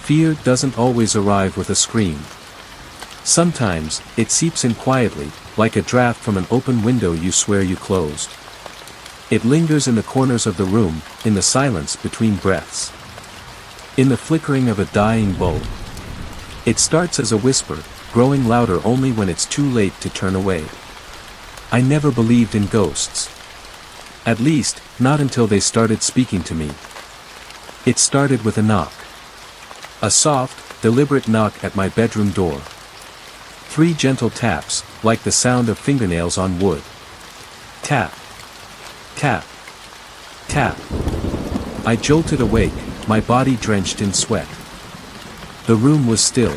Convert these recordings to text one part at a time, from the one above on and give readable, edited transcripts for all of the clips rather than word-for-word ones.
Fear doesn't always arrive with a scream. Sometimes, it seeps in quietly, like a draft from an open window you swear you closed. It lingers in the corners of the room, in the silence between breaths. In the flickering of a dying bulb. It starts as a whisper, growing louder only when it's too late to turn away. I never believed in ghosts. At least, not until they started speaking to me. It started with a knock. A soft, deliberate knock at my bedroom door. 3 gentle taps, like the sound of fingernails on wood. Tap. Tap. Tap. I jolted awake, my body drenched in sweat. The room was still.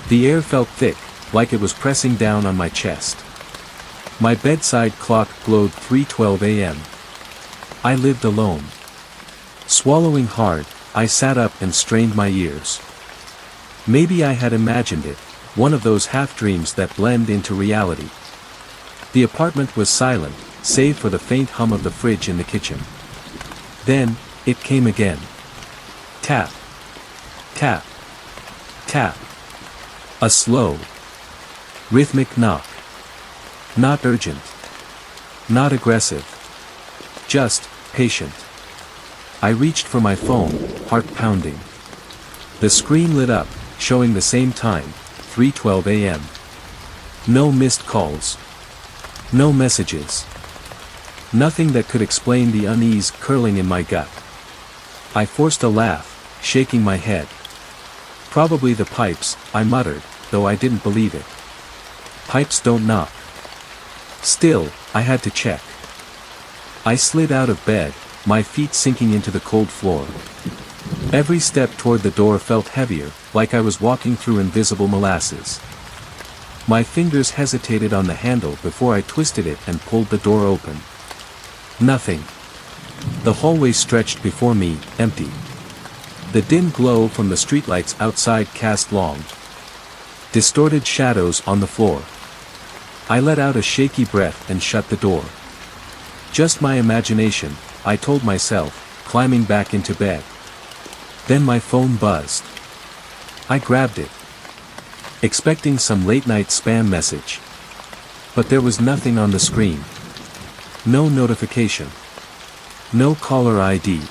The air felt thick, like it was pressing down on my chest. My bedside clock glowed 3:12 a.m. I lived alone. Swallowing hard, I sat up and strained my ears. Maybe I had imagined it, one of those half-dreams that blend into reality. The apartment was silent, save for the faint hum of the fridge in the kitchen. Then, it came again. Tap. Tap. Tap. A slow, rhythmic knock. Not urgent. Not aggressive. Just, patient. I reached for my phone, heart pounding. The screen lit up, showing the same time, 3:12 a.m. No missed calls. No messages. Nothing that could explain the unease curling in my gut. I forced a laugh, shaking my head. Probably the pipes, I muttered, though I didn't believe it. Pipes don't knock. Still, I had to check. I slid out of bed, my feet sinking into the cold floor. Every step toward the door felt heavier, like I was walking through invisible molasses. My fingers hesitated on the handle before I twisted it and pulled the door open. Nothing. The hallway stretched before me, empty. The dim glow from the streetlights outside cast long, distorted shadows on the floor. I let out a shaky breath and shut the door. Just my imagination, I told myself, climbing back into bed. Then my phone buzzed. I grabbed it, expecting some late-night spam message. But there was nothing on the screen. No notification. No caller ID.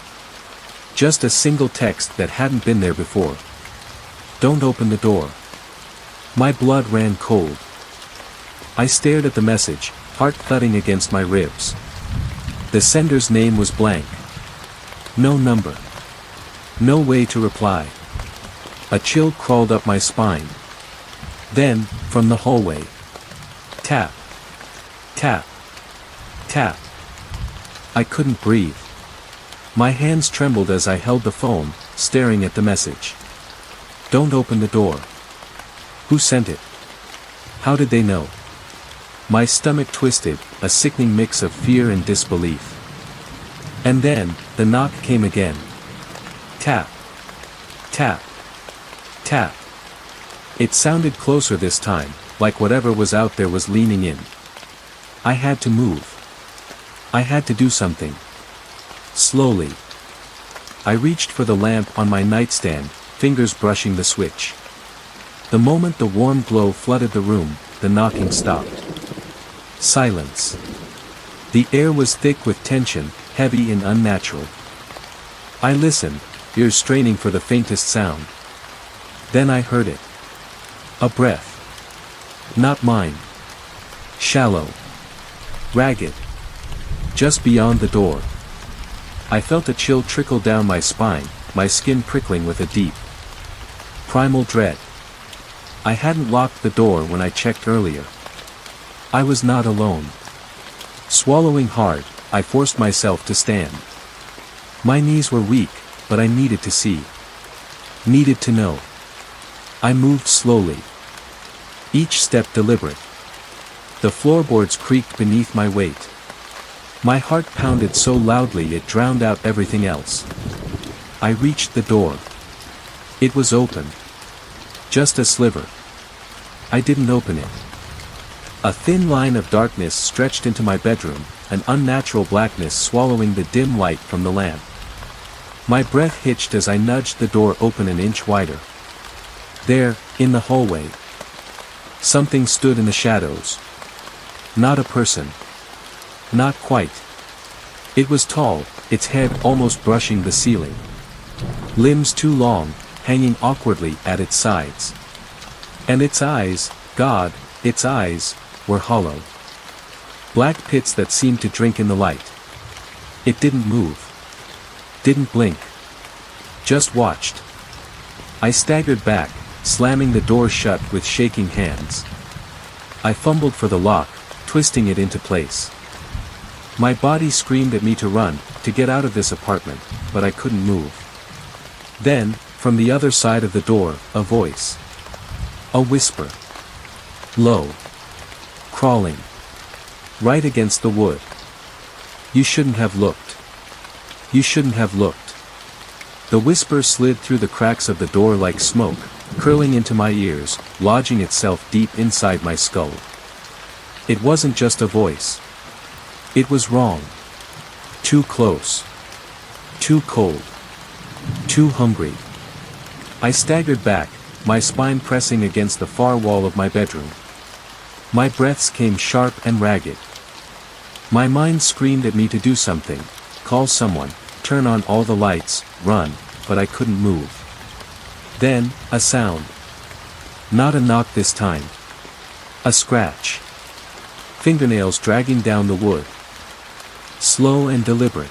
Just a single text that hadn't been there before. Don't open the door. My blood ran cold. I stared at the message, heart thudding against my ribs. The sender's name was blank. No number. No way to reply. A chill crawled up my spine. Then, from the hallway. Tap. Tap. Tap. I couldn't breathe. My hands trembled as I held the phone, staring at the message. Don't open the door. Who sent it? How did they know? My stomach twisted, a sickening mix of fear and disbelief. And then, the knock came again. Tap. Tap. Tap. It sounded closer this time, like whatever was out there was leaning in. I had to move. I had to do something. Slowly. I reached for the lamp on my nightstand, fingers brushing the switch. The moment the warm glow flooded the room, the knocking stopped. Silence. The air was thick with tension, heavy and unnatural. I listened, ears straining for the faintest sound. Then I heard it. A breath. Not mine. Shallow. Ragged. Just beyond the door. I felt a chill trickle down my spine, my skin prickling with a deep, primal dread. I hadn't locked the door when I checked earlier. I was not alone. Swallowing hard, I forced myself to stand. My knees were weak, but I needed to see. Needed to know. I moved slowly. Each step deliberate. The floorboards creaked beneath my weight. My heart pounded so loudly it drowned out everything else. I reached the door. It was open. Just a sliver. I didn't open it. A thin line of darkness stretched into my bedroom, an unnatural blackness swallowing the dim light from the lamp. My breath hitched as I nudged the door open an inch wider. There, in the hallway, something stood in the shadows. Not a person. Not quite. It was tall, its head almost brushing the ceiling. Limbs too long, hanging awkwardly at its sides. And its eyes, God, its eyes, were hollow. Black pits that seemed to drink in the light. It didn't move. Didn't blink. Just watched. I staggered back, slamming the door shut with shaking hands. I fumbled for the lock, twisting it into place. My body screamed at me to run, to get out of this apartment, but I couldn't move. Then, from the other side of the door, a voice. A whisper. Low. Crawling. Right against the wood. You shouldn't have looked. You shouldn't have looked. The whisper slid through the cracks of the door like smoke, curling into my ears, lodging itself deep inside my skull. It wasn't just a voice. It was wrong. Too close. Too cold. Too hungry. I staggered back, my spine pressing against the far wall of my bedroom. My breaths came sharp and ragged. My mind screamed at me to do something, call someone, turn on all the lights, run, but I couldn't move. Then, a sound. Not a knock this time. A scratch. Fingernails dragging down the wood. Slow and deliberate.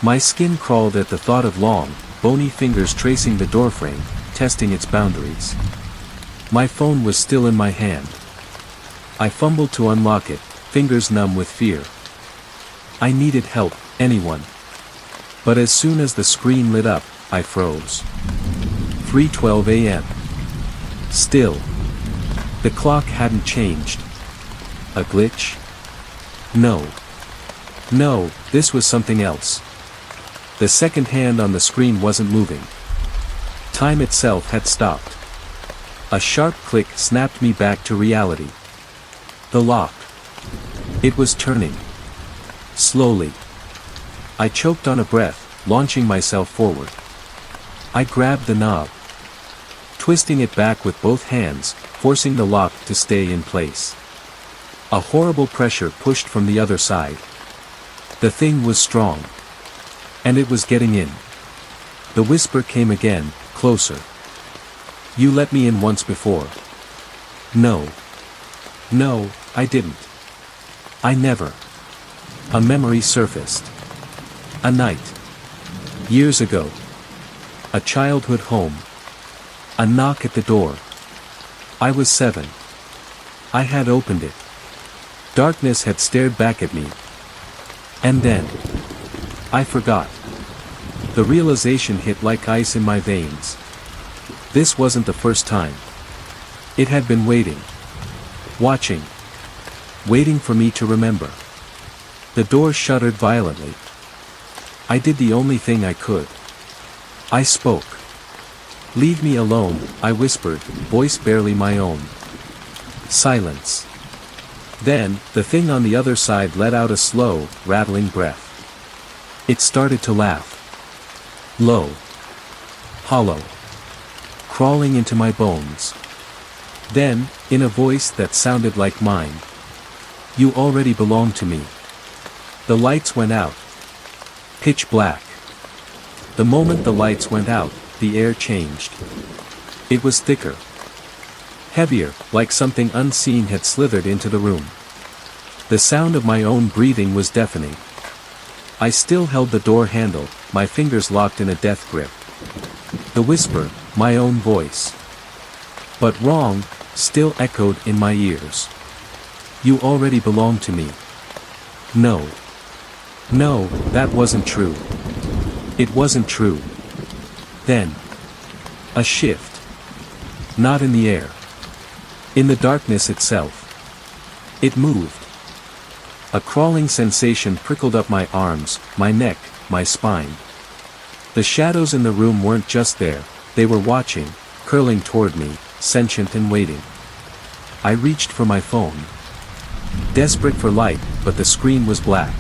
My skin crawled at the thought of long, bony fingers tracing the doorframe, testing its boundaries. My phone was still in my hand. I fumbled to unlock it, fingers numb with fear. I needed help, anyone. But as soon as the screen lit up, I froze. 3:12 a.m. Still. The clock hadn't changed. A glitch? No. No, this was something else. The second hand on the screen wasn't moving. Time itself had stopped. A sharp click snapped me back to reality. The lock. It was turning. Slowly. I choked on a breath, launching myself forward. I grabbed the knob. Twisting it back with both hands, forcing the lock to stay in place. A horrible pressure pushed from the other side. The thing was strong. And it was getting in. The whisper came again, closer. You let me in once before. No. No, I didn't. I never. A memory surfaced. A night. Years ago. A childhood home. A knock at the door. I was 7. I had opened it. Darkness had stared back at me. And then. I forgot. The realization hit like ice in my veins. This wasn't the first time. It had been waiting. Watching. Waiting for me to remember. The door shuddered violently. I did the only thing I could. I spoke. Leave me alone, I whispered, voice barely my own. Silence. Then, the thing on the other side let out a slow, rattling breath. It started to laugh. Low. Hollow. Crawling into my bones. Then, in a voice that sounded like mine. You already belong to me. The lights went out. Pitch black. The moment the lights went out, the air changed. It was thicker. Heavier, like something unseen had slithered into the room. The sound of my own breathing was deafening. I still held the door handle, my fingers locked in a death grip. The whisper, my own voice. But wrong, still echoed in my ears. You already belong to me. No. No, that wasn't true. It wasn't true. Then. A shift. Not in the air. In the darkness itself. It moved. A crawling sensation prickled up my arms, my neck, my spine. The shadows in the room weren't just there, they were watching, curling toward me, sentient and waiting. I reached for my phone. Desperate for light, but the screen was black.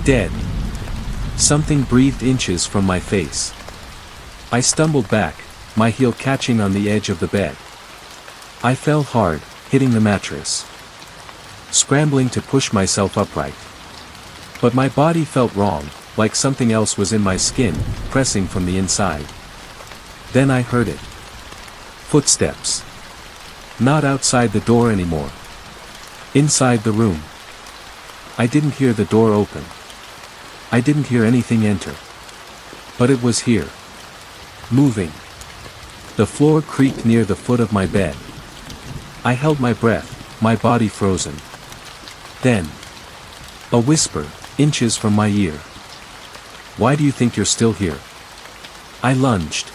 Dead. Something breathed inches from my face. I stumbled back, my heel catching on the edge of the bed. I fell hard, hitting the mattress. Scrambling to push myself upright. But my body felt wrong, like something else was in my skin, pressing from the inside. Then I heard it. Footsteps. Not outside the door anymore. Inside the room. I didn't hear the door open. I didn't hear anything enter. But it was here. Moving. The floor creaked near the foot of my bed. I held my breath, my body frozen. Then. A whisper, inches from my ear. "Why do you think you're still here?" I lunged.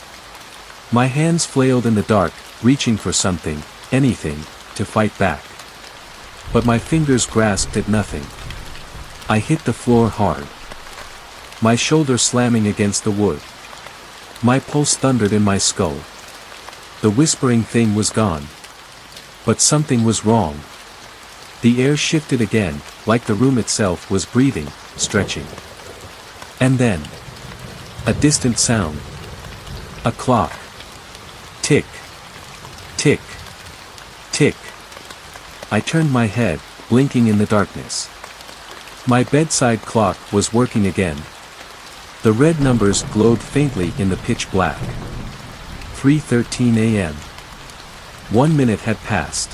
My hands flailed in the dark, reaching for something, anything, to fight back. But my fingers grasped at nothing. I hit the floor hard. My shoulder slamming against the wood. My pulse thundered in my skull. The whispering thing was gone. But something was wrong. The air shifted again, like the room itself was breathing, stretching. And then. A distant sound. A clock. Tick. Tick. Tick. I turned my head, blinking in the darkness. My bedside clock was working again. The red numbers glowed faintly in the pitch black. 3:13 a.m. 1 minute had passed.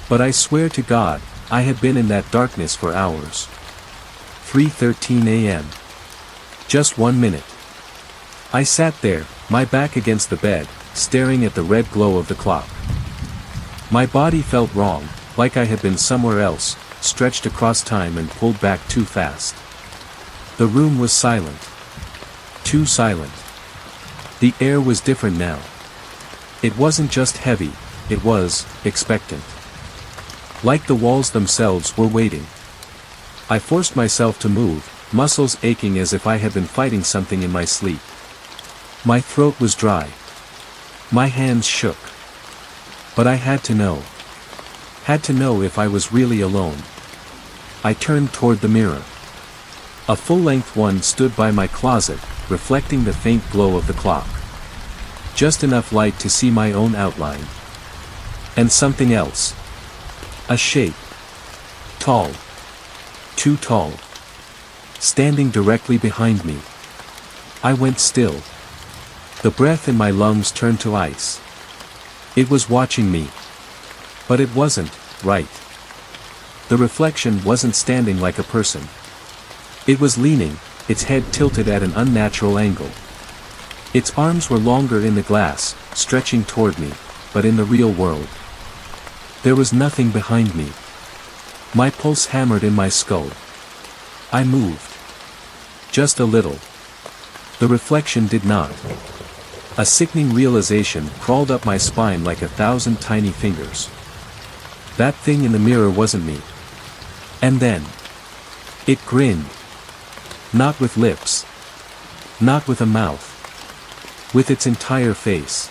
But I swear to God, I had been in that darkness for hours. 3:13 a.m. Just 1 minute. I sat there, my back against the bed, staring at the red glow of the clock. My body felt wrong, like I had been somewhere else, stretched across time and pulled back too fast. The room was silent. Too silent. The air was different now. It wasn't just heavy, it was expectant. Like the walls themselves were waiting. I forced myself to move, muscles aching as if I had been fighting something in my sleep. My throat was dry. My hands shook. But I had to know. Had to know if I was really alone. I turned toward the mirror. A full-length one stood by my closet, reflecting the faint glow of the clock. Just enough light to see my own outline. And something else. A shape. Tall. Too tall. Standing directly behind me. I went still. The breath in my lungs turned to ice. It was watching me. But it wasn't, right. The reflection wasn't standing like a person. It was leaning, its head tilted at an unnatural angle. Its arms were longer in the glass, stretching toward me, but in the real world. There was nothing behind me. My pulse hammered in my skull. I moved. Just a little. The reflection did not. A sickening realization crawled up my spine like 1,000 tiny fingers. That thing in the mirror wasn't me. And then. It grinned. Not with lips. Not with a mouth. With its entire face.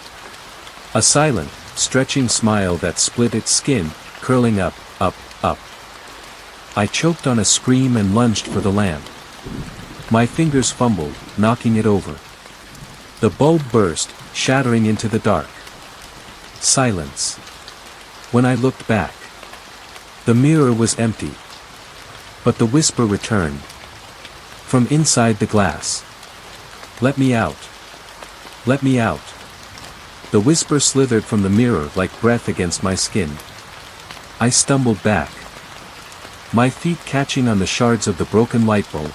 A silent, stretching smile that split its skin, curling up, up, up. I choked on a scream and lunged for the lamp. My fingers fumbled, knocking it over. The bulb burst, shattering into the dark. Silence. When I looked back. The mirror was empty. But the whisper returned. From inside the glass. "Let me out. Let me out." The whisper slithered from the mirror like breath against my skin. I stumbled back. My feet catching on the shards of the broken light bulb.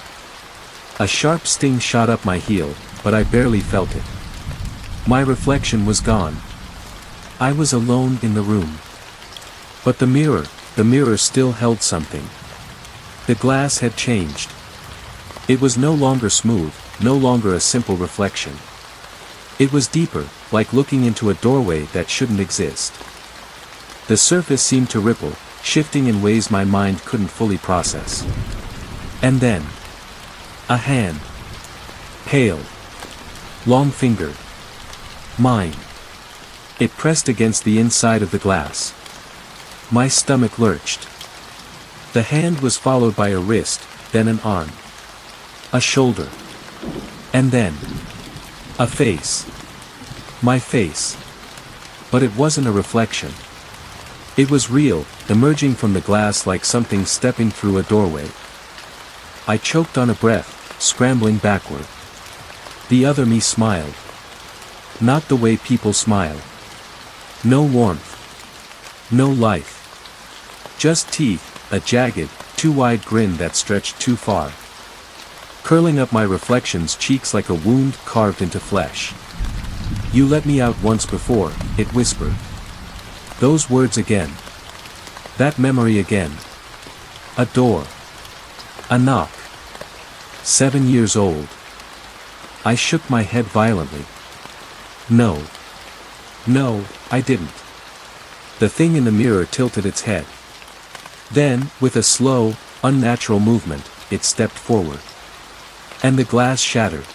A sharp sting shot up my heel, but I barely felt it. My reflection was gone. I was alone in the room. But the mirror still held something. The glass had changed. It was no longer smooth, no longer a simple reflection. It was deeper, like looking into a doorway that shouldn't exist. The surface seemed to ripple, shifting in ways my mind couldn't fully process. And then. A hand. Pale. Long-fingered. Mine. It pressed against the inside of the glass. My stomach lurched. The hand was followed by a wrist, then an arm. A shoulder. And then. A face. My face. But it wasn't a reflection. It was real, emerging from the glass like something stepping through a doorway. I choked on a breath, scrambling backward. The other me smiled. Not the way people smile. No warmth. No life. Just teeth, a jagged, too wide grin that stretched too far. Curling up my reflection's cheeks like a wound carved into flesh. You let me out once before, it whispered. Those words again. That memory again. A door. A knock. 7 years old. I shook my head violently. No. No, I didn't. The thing in the mirror tilted its head. Then, with a slow, unnatural movement, it stepped forward. And the glass shattered.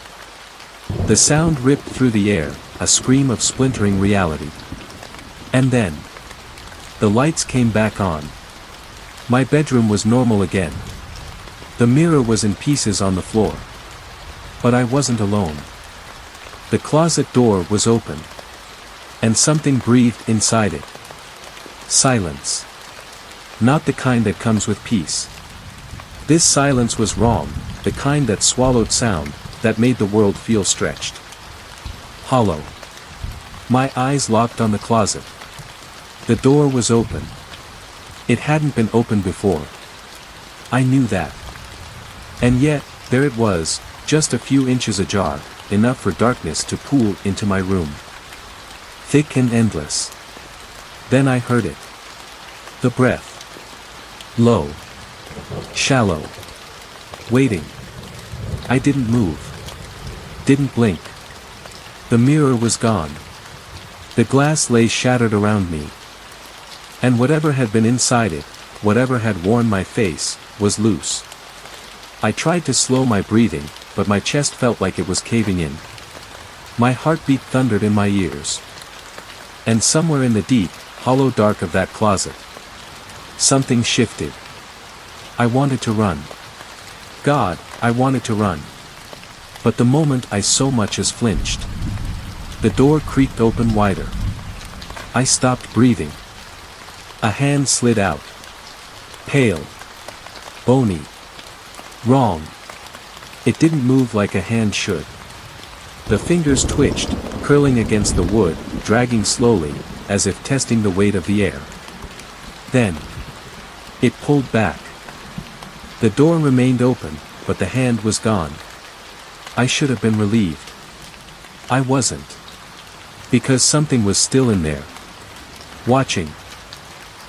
The sound ripped through the air, a scream of splintering reality. And then. The lights came back on. My bedroom was normal again. The mirror was in pieces on the floor. But I wasn't alone. The closet door was open. And something breathed inside it. Silence. Not the kind that comes with peace. This silence was wrong, the kind that swallowed sound, that made the world feel stretched. Hollow. My eyes locked on the closet. The door was open. It hadn't been opened before. I knew that. And yet, there it was, just a few inches ajar, enough for darkness to pool into my room. Thick and endless. Then I heard it. The breath. Low. Shallow. Waiting. I didn't move. Didn't blink. The mirror was gone. The glass lay shattered around me. And whatever had been inside it, whatever had worn my face, was loose. I tried to slow my breathing, but my chest felt like it was caving in. My heartbeat thundered in my ears. And somewhere in the deep, hollow dark of that closet, something shifted. I wanted to run. God, I wanted to run. But the moment I so much as flinched, the door creaked open wider. I stopped breathing. A hand slid out. Pale. Bony. Wrong. It didn't move like a hand should. The fingers twitched, curling against the wood, dragging slowly, as if testing the weight of the air. Then. It pulled back. The door remained open, but the hand was gone. I should have been relieved. I wasn't. Because something was still in there. Watching.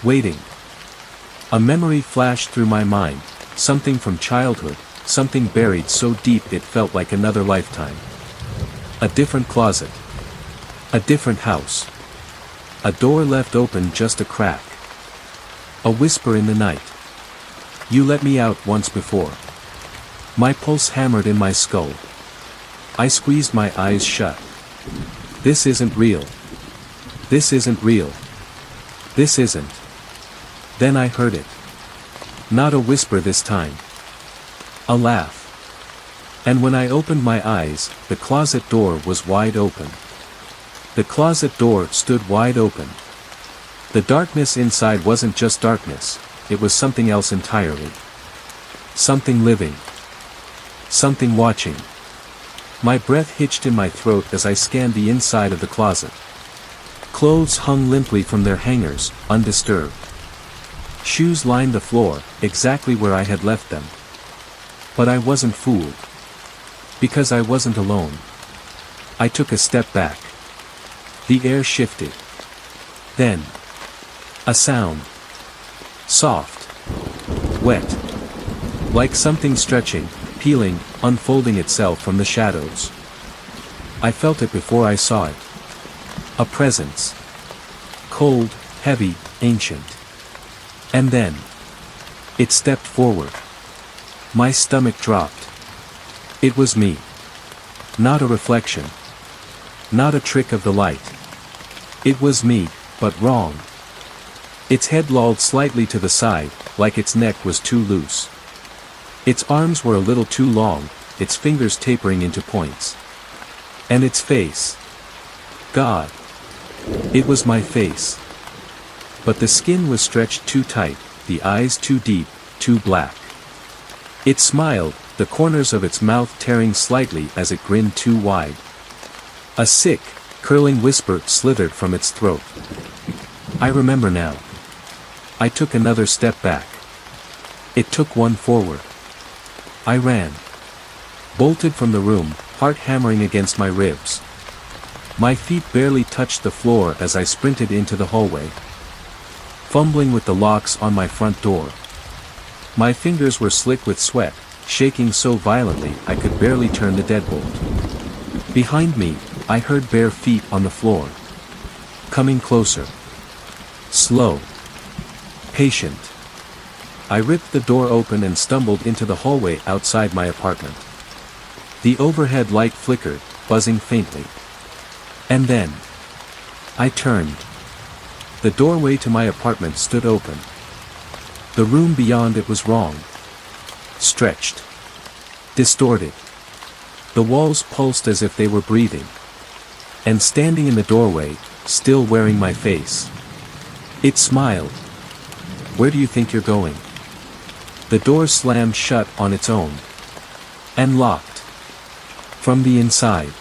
Waiting. A memory flashed through my mind, something from childhood, something buried so deep it felt like another lifetime. A different closet. A different house. A door left open just a crack. A whisper in the night. You let me out once before. My pulse hammered in my skull. I squeezed my eyes shut. This isn't real. This isn't real. This isn't. Then I heard it. Not a whisper this time. A laugh. And when I opened my eyes, the closet door was wide open. The closet door stood wide open. The darkness inside wasn't just darkness, it was something else entirely. Something living. Something watching. My breath hitched in my throat as I scanned the inside of the closet. Clothes hung limply from their hangers, undisturbed. Shoes lined the floor, exactly where I had left them. But I wasn't fooled. Because I wasn't alone. I took a step back. The air shifted. Then. A sound. Soft. Wet. Like something stretching, peeling, unfolding itself from the shadows. I felt it before I saw it. A presence. Cold, heavy, ancient. And then. It stepped forward. My stomach dropped. It was me. Not a reflection. Not a trick of the light. It was me, but wrong. Its head lolled slightly to the side, like its neck was too loose. Its arms were a little too long, its fingers tapering into points. And its face. God. It was my face. But the skin was stretched too tight, the eyes too deep, too black. It smiled, the corners of its mouth tearing slightly as it grinned too wide. A sick, curling whisper slithered from its throat. I remember now. I took another step back. It took one forward. I ran. Bolted from the room, heart hammering against my ribs. My feet barely touched the floor as I sprinted into the hallway. Fumbling with the locks on my front door. My fingers were slick with sweat, shaking so violently I could barely turn the deadbolt. Behind me, I heard bare feet on the floor. Coming closer. Slow. Patient. I ripped the door open and stumbled into the hallway outside my apartment. The overhead light flickered, buzzing faintly. And then, I turned. The doorway to my apartment stood open. The room beyond it was wrong. Stretched. Distorted. The walls pulsed as if they were breathing. And standing in the doorway, still wearing my face. It smiled. Where do you think you're going? The door slammed shut on its own. And locked. From the inside.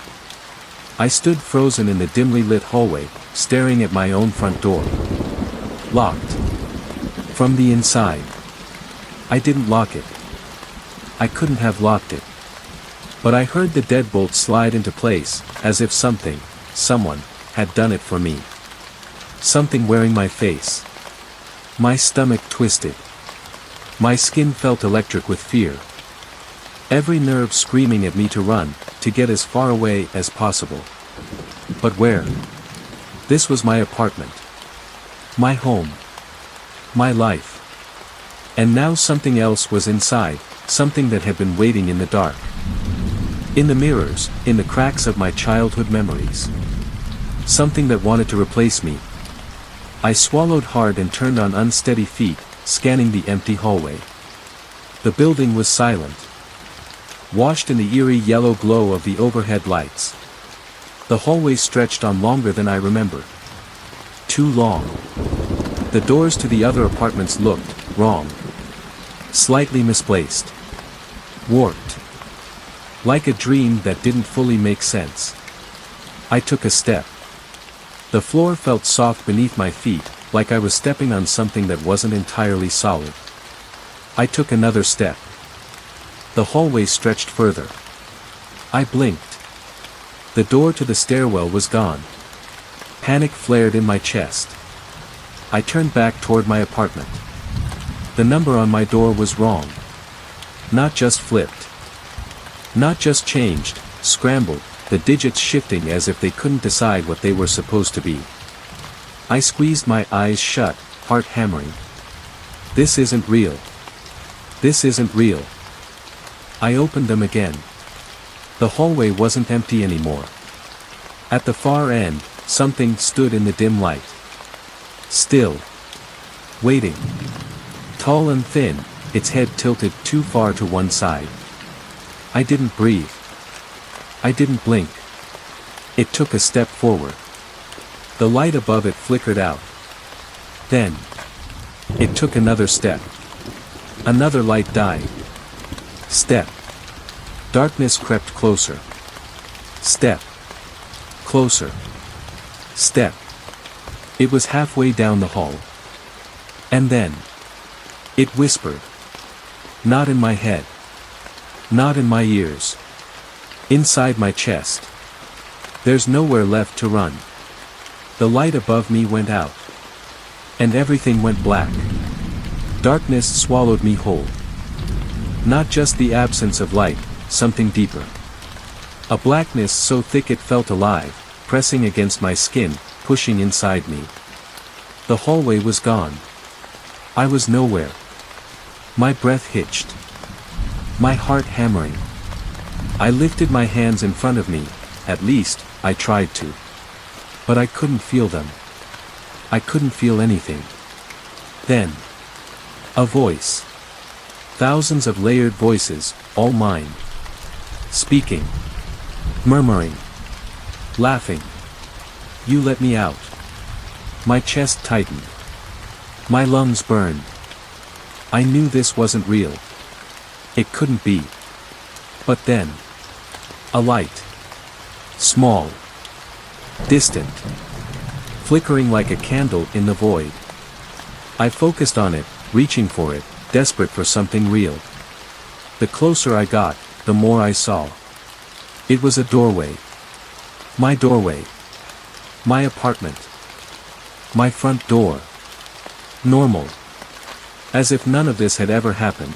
I stood frozen in the dimly lit hallway, staring at my own front door. Locked. From the inside. I didn't lock it. I couldn't have locked it. But I heard the deadbolt slide into place, as if someone, had done it for me. Something wearing my face. My stomach twisted. My skin felt electric with fear. Every nerve screaming at me to run, to get as far away as possible. But where? This was my apartment. My home. My life. And now something else was inside, something that had been waiting in the dark. In the mirrors, in the cracks of my childhood memories. Something that wanted to replace me. I swallowed hard and turned on unsteady feet, scanning the empty hallway. The building was silent. Washed in the eerie yellow glow of the overhead lights. The hallway stretched on longer than I remember. Too long. The doors to the other apartments looked wrong. Slightly misplaced. Warped. Like a dream that didn't fully make sense. I took a step. The floor felt soft beneath my feet, like I was stepping on something that wasn't entirely solid. I took another step. The hallway stretched further. I blinked. The door to the stairwell was gone. Panic flared in my chest. I turned back toward my apartment. The number on my door was wrong. Not just flipped. Not just changed, scrambled, the digits shifting as if they couldn't decide what they were supposed to be. I squeezed my eyes shut, heart hammering. This isn't real. This isn't real. I opened them again. The hallway wasn't empty anymore. At the far end, something stood in the dim light. Still. Waiting. Tall and thin, its head tilted too far to one side. I didn't breathe. I didn't blink. It took a step forward. The light above it flickered out. Then. It took another step. Another light died. Step. Darkness crept closer. Step. Closer. Step. It was halfway down the hall. And then. It whispered. Not in my head. Not in my ears. Inside my chest. There's nowhere left to run. The light above me went out. And everything went black. Darkness swallowed me whole. Not just the absence of light, something deeper. A blackness so thick it felt alive, pressing against my skin, pushing inside me. The hallway was gone. I was nowhere. My breath hitched. My heart hammering. I lifted my hands in front of me, at least, I tried to. But I couldn't feel them. I couldn't feel anything. Then. A voice. Thousands of layered voices, all mine. speaking, murmuring, laughing. You let me out. My chest tightened. My lungs burned. I knew this wasn't real. It couldn't be. But then, a light. Small. Distant. Flickering like a candle in the void. I focused on it, reaching for it, desperate for something real. The closer I got, the more I saw. It was a doorway. My doorway. My apartment. My front door. Normal. As if none of this had ever happened.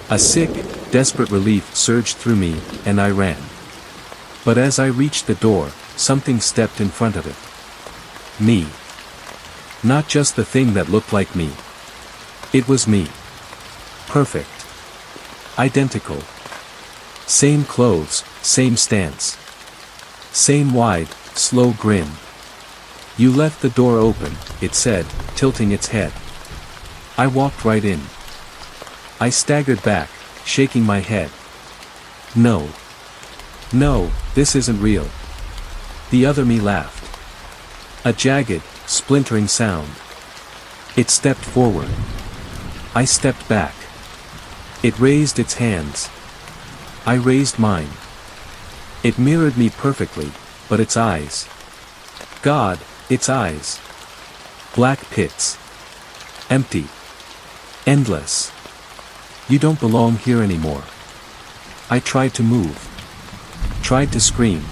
A sick, desperate relief surged through me, and I ran. But as I reached the door, something stepped in front of it. Me. Not just the thing that looked like me. It was me. Perfect. Identical. Same clothes, same stance. Same wide, slow grin. You left the door open, it said, tilting its head. I walked right in. I staggered back, shaking my head. No. No, this isn't real. The other me laughed. A jagged, splintering sound. It stepped forward. I stepped back. It raised its hands. I raised mine. It mirrored me perfectly, but its eyes. God, its eyes. Black pits. Empty. Endless. You don't belong here anymore. I tried to move. Tried to scream.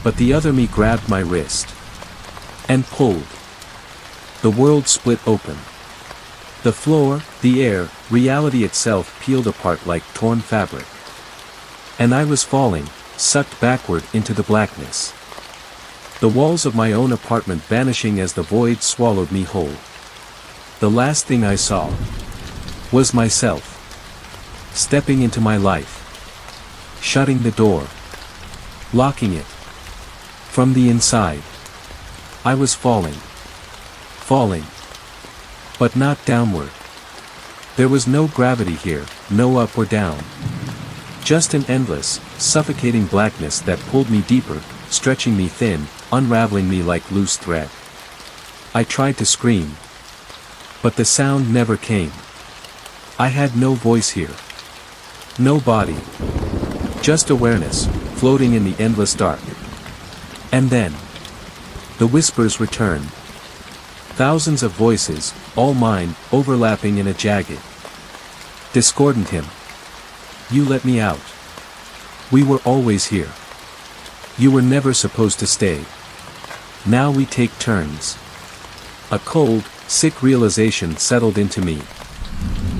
But the other me grabbed my wrist. And pulled. The world split open. The floor, the air, reality itself peeled apart like torn fabric. And I was falling, sucked backward into the blackness. The walls of my own apartment vanishing as the void swallowed me whole. The last thing I saw was myself. Stepping into my life. Shutting the door. Locking it. From the inside. I was falling. Falling. But not downward. There was no gravity here, no up or down. Just an endless, suffocating blackness that pulled me deeper, stretching me thin, unraveling me like loose thread. I tried to scream. But the sound never came. I had no voice here. No body. Just awareness, floating in the endless dark. And then, the whispers returned. Thousands of voices, all mine, overlapping in a jagged, discordant hymn. You let me out. We were always here. You were never supposed to stay. Now we take turns. A cold, sick realization settled into me.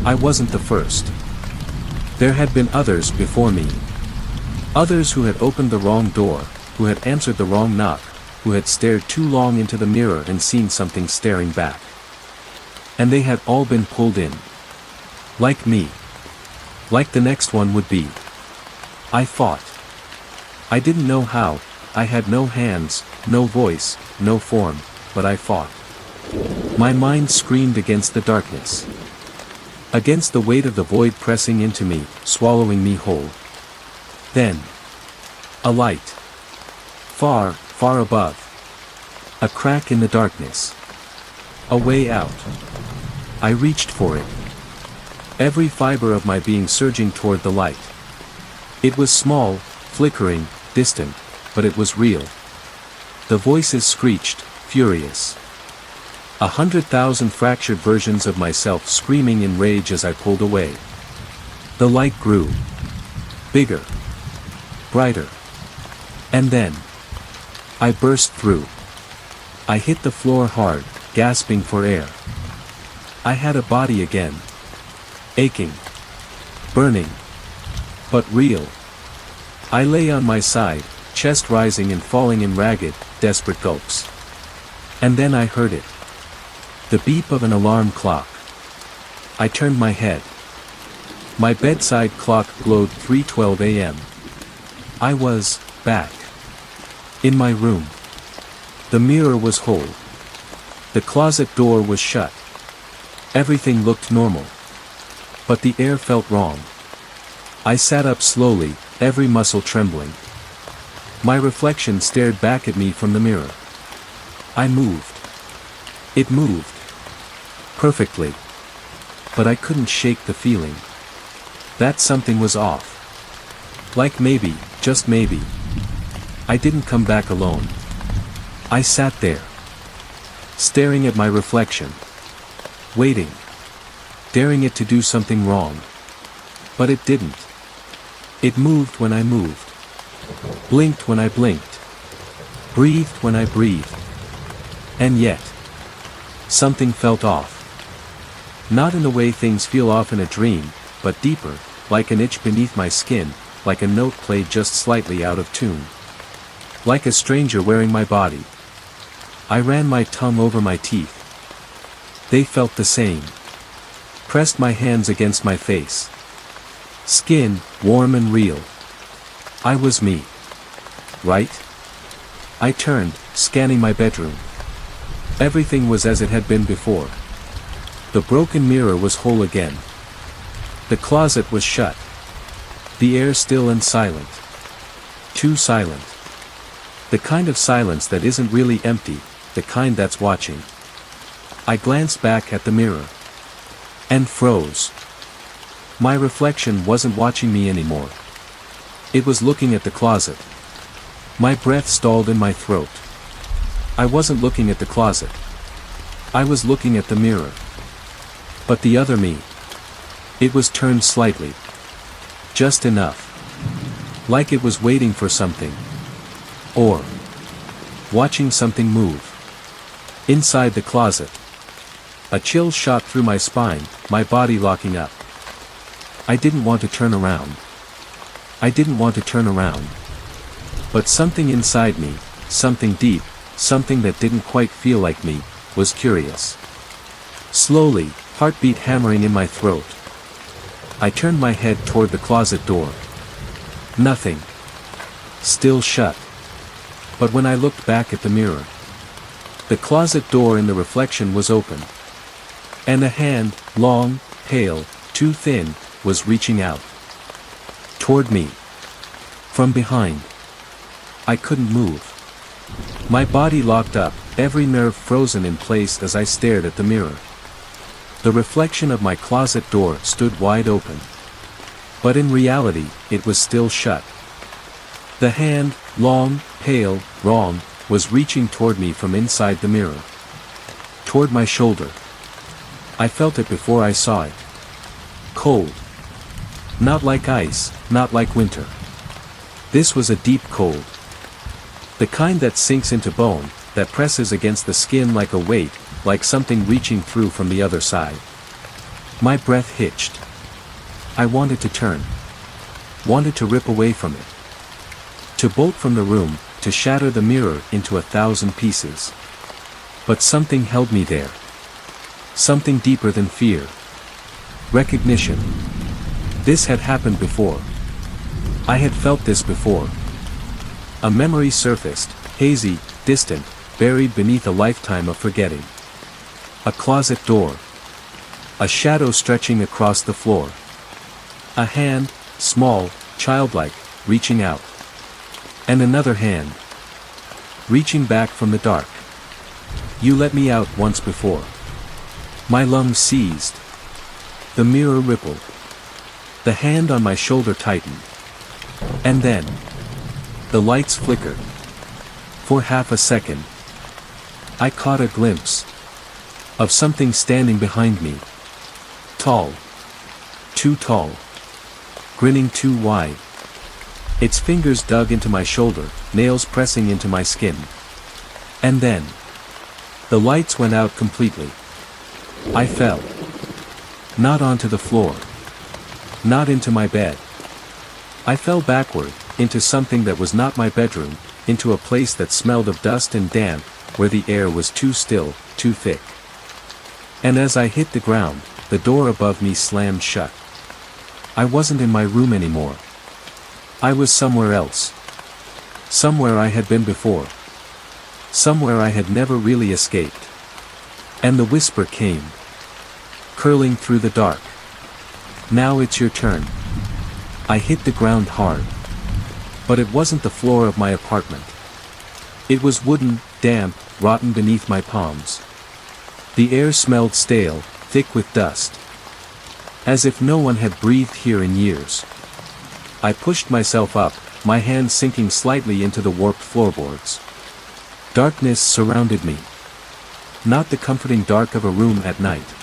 I wasn't the first. There had been others before me. Others who had opened the wrong door, who had answered the wrong knock, who had stared too long into the mirror and seen something staring back. And they had all been pulled in. Like me. Like the next one would be. I fought. I didn't know how, I had no hands, no voice, no form, but I fought. My mind screamed against the darkness. Against the weight of the void pressing into me, swallowing me whole. Then. A light. Far, far above. A crack in the darkness. A way out. I reached for it. Every fiber of my being surging toward the light. It was small, flickering, distant, but it was real. The voices screeched, furious. 100,000 fractured versions of myself screaming in rage as I pulled away. The light grew. Bigger. Brighter. And then. I burst through. I hit the floor hard, gasping for air. I had a body again. Aching. Burning. But real. I lay on my side, chest rising and falling in ragged, desperate gulps. And then I heard it. The beep of an alarm clock. I turned my head. My bedside clock glowed 3:12 a.m. I was back. In my room. The mirror was whole. The closet door was shut. Everything looked normal. But the air felt wrong. I sat up slowly, every muscle trembling. My reflection stared back at me from the mirror. I moved. It moved. Perfectly. But I couldn't shake the feeling that something was off. Like maybe, just maybe, I didn't come back alone. I sat there, staring at my reflection, waiting, daring it to do something wrong. But it didn't. It moved when I moved, blinked when I blinked, breathed when I breathed. And yet, something felt off. Not in the way things feel off in a dream, but deeper, like an itch beneath my skin, like a note played just slightly out of tune. Like a stranger wearing my body. I ran my tongue over my teeth. They felt the same. Pressed my hands against my face. Skin, warm and real. I was me. Right? I turned, scanning my bedroom. Everything was as it had been before. The broken mirror was whole again. The closet was shut. The air still and silent. Too silent. The kind of silence that isn't really empty, the kind that's watching. I glanced back at the mirror. And froze. My reflection wasn't watching me anymore. It was looking at the closet. My breath stalled in my throat. I wasn't looking at the closet. I was looking at the mirror. But the other me. It was turned slightly. Just enough. Like it was waiting for something. Or watching something move. Inside the closet. A chill shot through my spine, my body locking up. I didn't want to turn around. I didn't want to turn around. But something inside me, something deep, something that didn't quite feel like me, was curious. Slowly, heartbeat hammering in my throat. I turned my head toward the closet door. Nothing. Still shut. But when I looked back at the mirror, the closet door in the reflection was open. And a hand, long, pale, too thin, was reaching out. Toward me. From behind. I couldn't move. My body locked up, every nerve frozen in place as I stared at the mirror. The reflection of my closet door stood wide open. But in reality, it was still shut. The hand, long, pale, wrong, was reaching toward me from inside the mirror. Toward my shoulder. I felt it before I saw it. Cold. Not like ice, not like winter. This was a deep cold. The kind that sinks into bone, that presses against the skin like a weight, like something reaching through from the other side. My breath hitched. I wanted to turn. Wanted to rip away from it. To bolt from the room, to shatter the mirror into 1,000 pieces. But something held me there. Something deeper than fear. Recognition. This had happened before. I had felt this before. A memory surfaced, hazy, distant, buried beneath a lifetime of forgetting. A closet door. A shadow stretching across the floor. A hand, small, childlike, reaching out. And another hand. Reaching back from the dark. You let me out once before. My lungs seized. The mirror rippled. The hand on my shoulder tightened. And then, the lights flickered. For half a second, I caught a glimpse of something standing behind me. Tall. Too tall. Grinning too wide. Its fingers dug into my shoulder, nails pressing into my skin. And then, the lights went out completely. I fell. Not onto the floor. Not into my bed. I fell backward, into something that was not my bedroom, into a place that smelled of dust and damp, where the air was too still, too thick. And as I hit the ground, the door above me slammed shut. I wasn't in my room anymore. I was somewhere else. Somewhere I had been before. Somewhere I had never really escaped. And the whisper came. Curling through the dark. Now it's your turn. I hit the ground hard. But it wasn't the floor of my apartment. It was wooden, damp, rotten beneath my palms. The air smelled stale, thick with dust. As if no one had breathed here in years. I pushed myself up, my hands sinking slightly into the warped floorboards. Darkness surrounded me. Not the comforting dark of a room at night.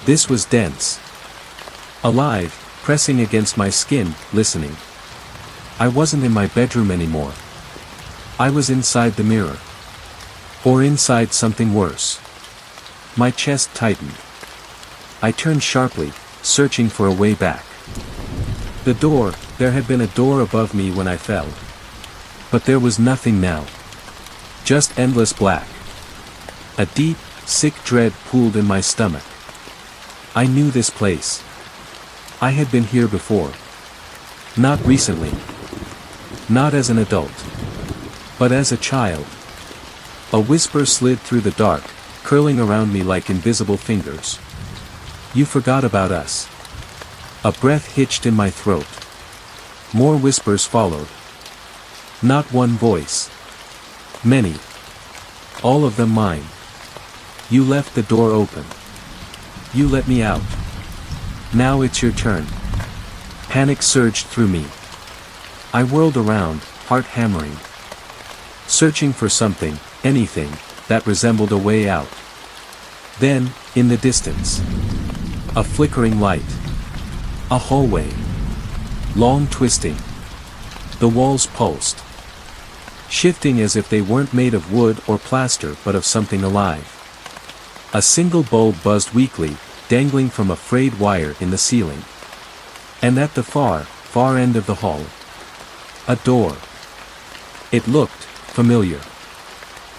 This was dense. Alive, pressing against my skin, listening. I wasn't in my bedroom anymore. I was inside the mirror. Or inside something worse. My chest tightened. I turned sharply, searching for a way back. The door, there had been a door above me when I fell. But there was nothing now. Just endless black. A deep, sick dread pooled in my stomach. I knew this place. I had been here before. Not recently. Not as an adult. But as a child. A whisper slid through the dark, curling around me like invisible fingers. You forgot about us. A breath hitched in my throat. More whispers followed. Not one voice. Many. All of them mine. You left the door open. You let me out. Now it's your turn. Panic surged through me. I whirled around, heart hammering. Searching for something, anything, that resembled a way out. Then, in the distance. A flickering light. A hallway. Long twisting. The walls pulsed. Shifting as if they weren't made of wood or plaster but of something alive. A single bulb buzzed weakly, dangling from a frayed wire in the ceiling. And at the far end of the hall. A door. It looked familiar.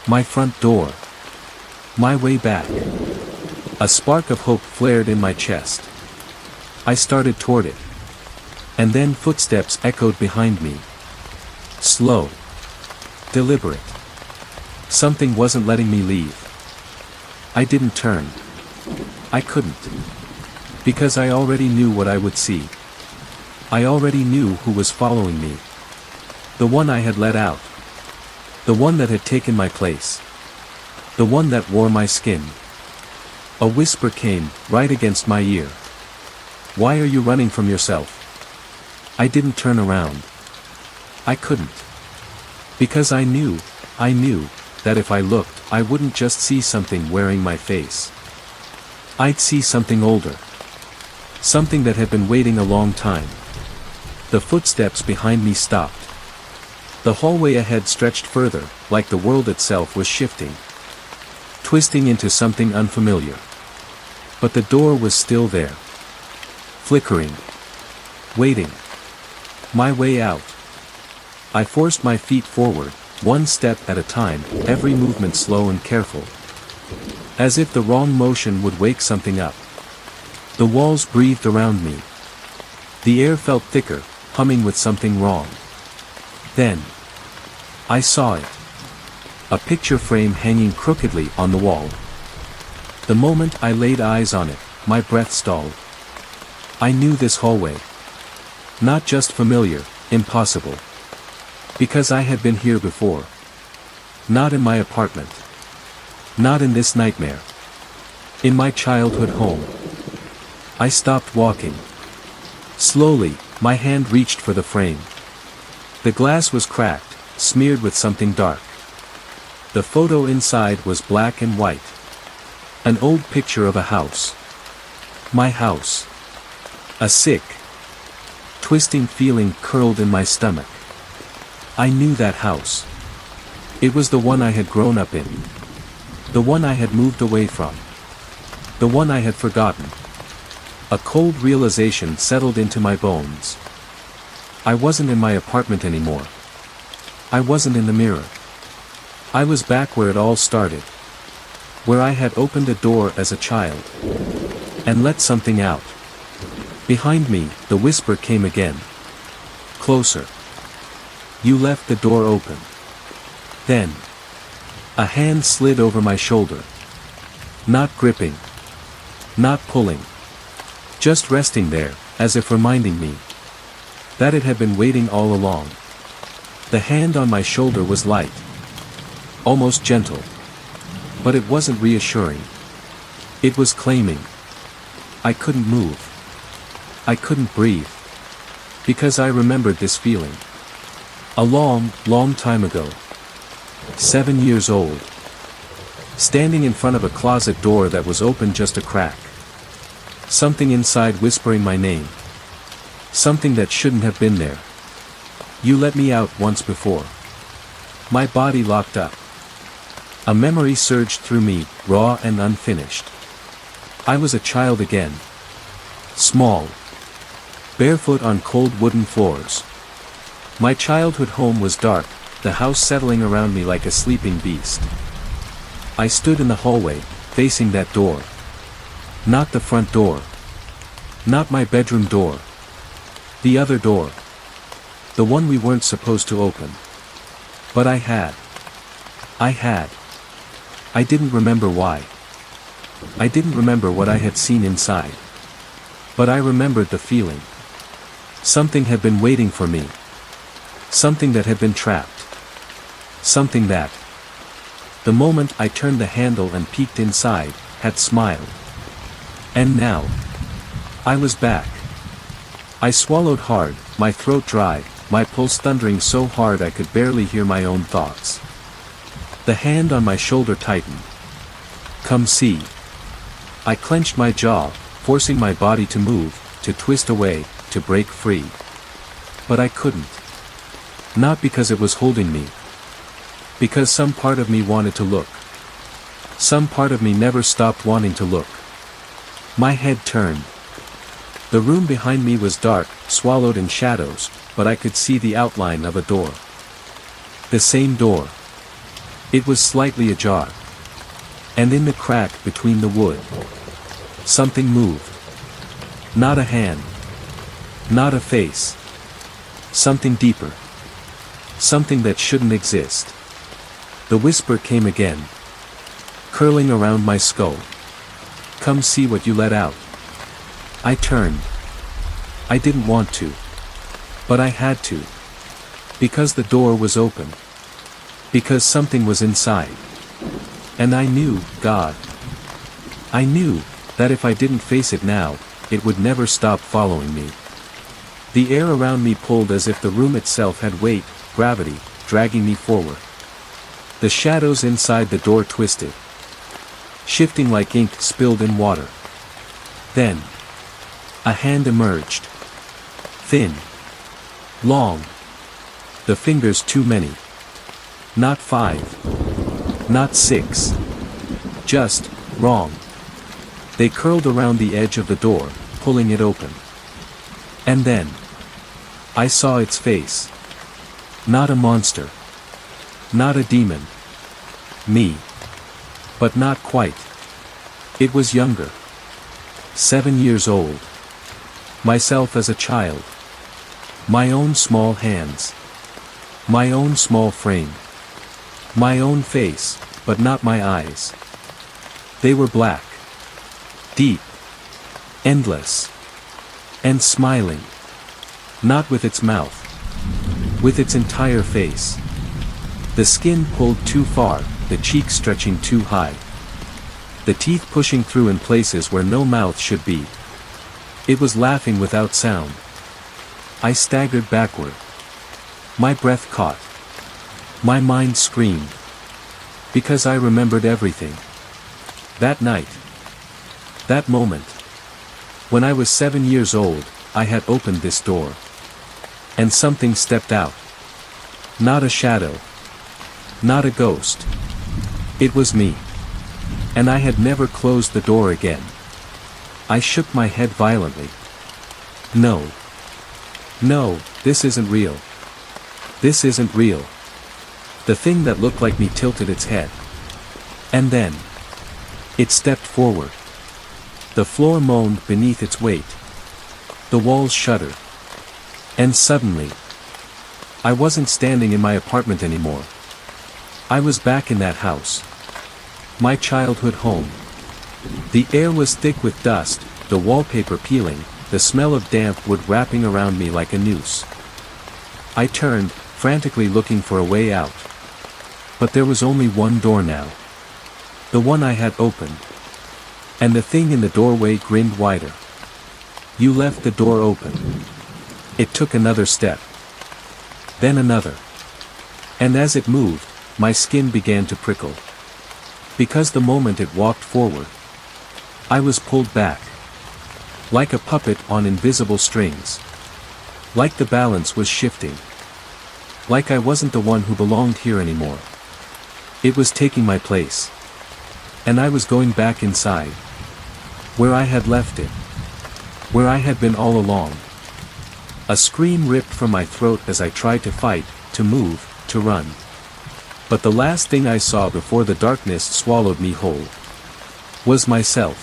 My front door. My way back. A spark of hope flared in my chest. I started toward it. And then footsteps echoed behind me. Slow. Deliberate. Something wasn't letting me leave. I didn't turn. I couldn't. Because I already knew what I would see. I already knew who was following me. The one I had let out. The one that had taken my place. The one that wore my skin. A whisper came, right against my ear. Why are you running from yourself? I didn't turn around. I couldn't. Because I knew, that if I looked, I wouldn't just see something wearing my face. I'd see something older. Something that had been waiting a long time. The footsteps behind me stopped. The hallway ahead stretched further, like the world itself was shifting. Twisting into something unfamiliar. But the door was still there. Flickering. Waiting. My way out. I forced my feet forward, one step at a time, every movement slow and careful. As if the wrong motion would wake something up. The walls breathed around me. The air felt thicker, humming with something wrong. Then. I saw it. A picture frame hanging crookedly on the wall. The moment I laid eyes on it, my breath stalled. I knew this hallway. Not just familiar, impossible. Because I had been here before. Not in my apartment. Not in this nightmare. In my childhood home. I stopped walking. Slowly, my hand reached for the frame. The glass was cracked, smeared with something dark. The photo inside was black and white. An old picture of a house. My house. A sick, twisting feeling curled in my stomach. I knew that house. It was the one I had grown up in. The one I had moved away from. The one I had forgotten. A cold realization settled into my bones. I wasn't in my apartment anymore. I wasn't in the mirror. I was back where it all started. Where I had opened a door as a child. And let something out. Behind me, the whisper came again. Closer. You left the door open. Then. A hand slid over my shoulder. Not gripping. Not pulling. Just resting there, as if reminding me. That it had been waiting all along. The hand on my shoulder was light. Almost gentle. But it wasn't reassuring. It was claiming. I couldn't move. I couldn't breathe. Because I remembered this feeling. A long, long time ago. 7 years old. Standing in front of a closet door that was open just a crack. Something inside whispering my name. Something that shouldn't have been there. You let me out once before. My body locked up. A memory surged through me, raw and unfinished. I was a child again. Small. Barefoot on cold wooden floors. My childhood home was dark, the house settling around me like a sleeping beast. I stood in the hallway, facing that door. Not the front door. Not my bedroom door. The other door. The one we weren't supposed to open. But I had. I didn't remember why. I didn't remember what I had seen inside. But I remembered the feeling. Something had been waiting for me. Something that had been trapped. Something that, the moment I turned the handle and peeked inside, had smiled. And now, I was back. I swallowed hard, my throat dry, my pulse thundering so hard I could barely hear my own thoughts. The hand on my shoulder tightened. Come see. I clenched my jaw, forcing my body to move, to twist away, to break free. But I couldn't. Not because it was holding me. Because some part of me wanted to look. Some part of me never stopped wanting to look. My head turned. The room behind me was dark, swallowed in shadows, but I could see the outline of a door. The same door. It was slightly ajar. And in the crack between the wood, something moved. Not a hand. Not a face. Something deeper. Something that shouldn't exist. The whisper came again. Curling around my skull. Come see what you let out. I turned. I didn't want to. But I had to. Because the door was open. Because something was inside. And I knew, God. I knew, that if I didn't face it now, it would never stop following me. The air around me pulled as if the room itself had weight, gravity, dragging me forward. The shadows inside the door twisted. Shifting like ink spilled in water. Then, a hand emerged. Thin. Long. The fingers too many. Not 5. Not 6. Just, wrong. They curled around the edge of the door, pulling it open. And then, I saw its face. Not a monster. Not a demon. Me. But not quite. It was younger. 7 years old. Myself as a child. My own small hands. My own small frame. My own face, but not my eyes. They were black. Deep. Endless. And smiling. Not with its mouth. With its entire face. The skin pulled too far, the cheeks stretching too high. The teeth pushing through in places where no mouth should be. It was laughing without sound. I staggered backward. My breath caught. My mind screamed. Because I remembered everything. That night. That moment. When I was 7 years old, I had opened this door. And something stepped out. Not a shadow. Not a ghost. It was me. And I had never closed the door again. I shook my head violently. No. No, this isn't real. This isn't real. The thing that looked like me tilted its head. And then, it stepped forward. The floor moaned beneath its weight. The walls shuddered. And suddenly, I wasn't standing in my apartment anymore. I was back in that house. My childhood home. The air was thick with dust, the wallpaper peeling, the smell of damp wood wrapping around me like a noose. I turned, frantically looking for a way out. But there was only one door now. The one I had opened. And the thing in the doorway grinned wider. You left the door open. It took another step. Then another. And as it moved, my skin began to prickle. Because the moment it walked forward, I was pulled back. Like a puppet on invisible strings. Like the balance was shifting. Like I wasn't the one who belonged here anymore. It was taking my place. And I was going back inside. Where I had left it. Where I had been all along. A scream ripped from my throat as I tried to fight, to move, to run. But the last thing I saw before the darkness swallowed me whole was myself.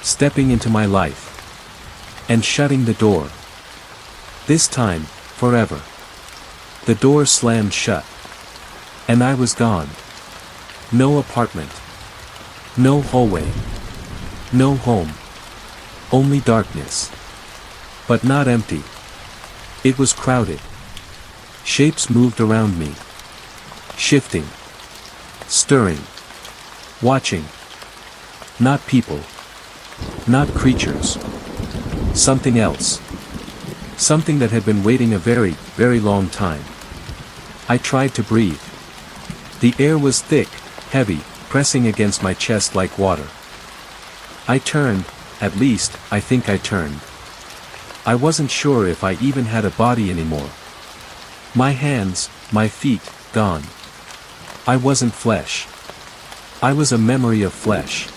Stepping into my life. And shutting the door. This time, forever. The door slammed shut. And I was gone. No apartment. No hallway. No home. Only darkness. But not empty. It was crowded. Shapes moved around me. Shifting. Stirring. Watching. Not people. Not creatures. Something else. Something that had been waiting a very, very long time. I tried to breathe. The air was thick, heavy, pressing against my chest like water. I turned, at least, I think I turned. I wasn't sure if I even had a body anymore. My hands, my feet, gone. I wasn't flesh. I was a memory of flesh.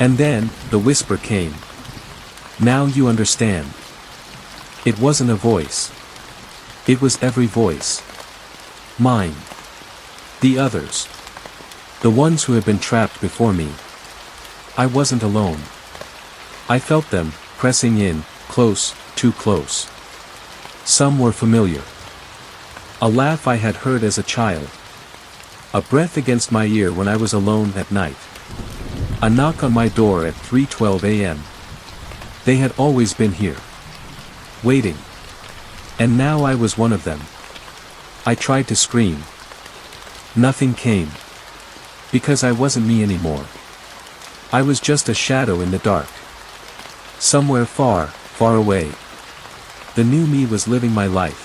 And then, the whisper came. Now you understand. It wasn't a voice. It was every voice. Mine. The others. The ones who had been trapped before me. I wasn't alone. I felt them, pressing in, close, too close. Some were familiar. A laugh I had heard as a child. A breath against my ear when I was alone at night. A knock on my door at 3:12 a.m. They had always been here. Waiting. And now I was one of them. I tried to scream. Nothing came. Because I wasn't me anymore. I was just a shadow in the dark. Somewhere far, far away. The new me was living my life.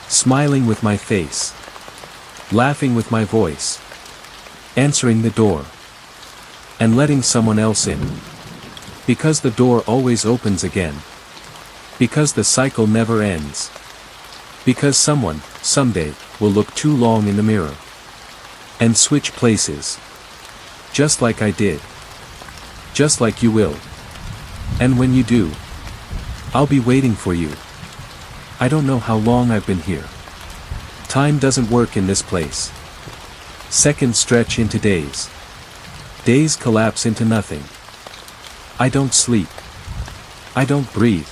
Smiling with my face. Laughing with my voice. Answering the door. And letting someone else in. Because the door always opens again. Because the cycle never ends. Because someone, someday, will look too long in the mirror. And switch places. Just like I did. Just like you will. And when you do, I'll be waiting for you. I don't know how long I've been here. Time doesn't work in this place. Seconds stretch into days. Days collapse into nothing. I don't sleep. I don't breathe.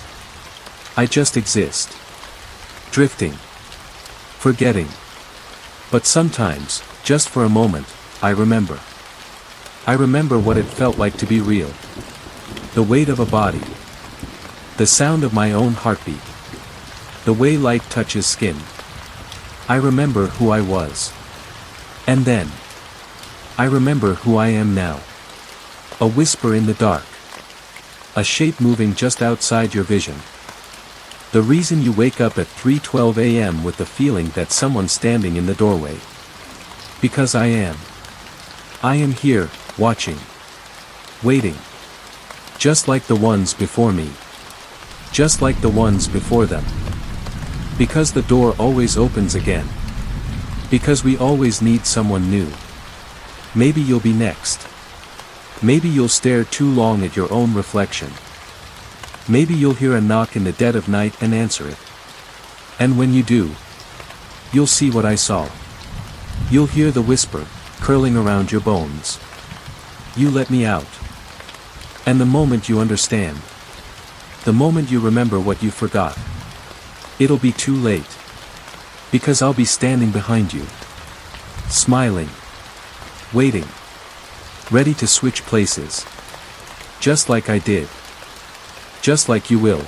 I just exist. Drifting. Forgetting. But sometimes, just for a moment, I remember. I remember what it felt like to be real. The weight of a body. The sound of my own heartbeat. The way light touches skin. I remember who I was. And then. I remember who I am now. A whisper in the dark. A shape moving just outside your vision. The reason you wake up at 3:12 a.m. with the feeling that someone's standing in the doorway. Because I am. I am here, watching. Waiting. Just like the ones before me. Just like the ones before them. Because the door always opens again. Because we always need someone new. Maybe you'll be next. Maybe you'll stare too long at your own reflection. Maybe you'll hear a knock in the dead of night and answer it. And when you do, you'll see what I saw. You'll hear the whisper, curling around your bones. You let me out. And the moment you understand. The moment you remember what you forgot. It'll be too late. Because I'll be standing behind you. Smiling. Waiting. Ready to switch places. Just like I did. Just like you will.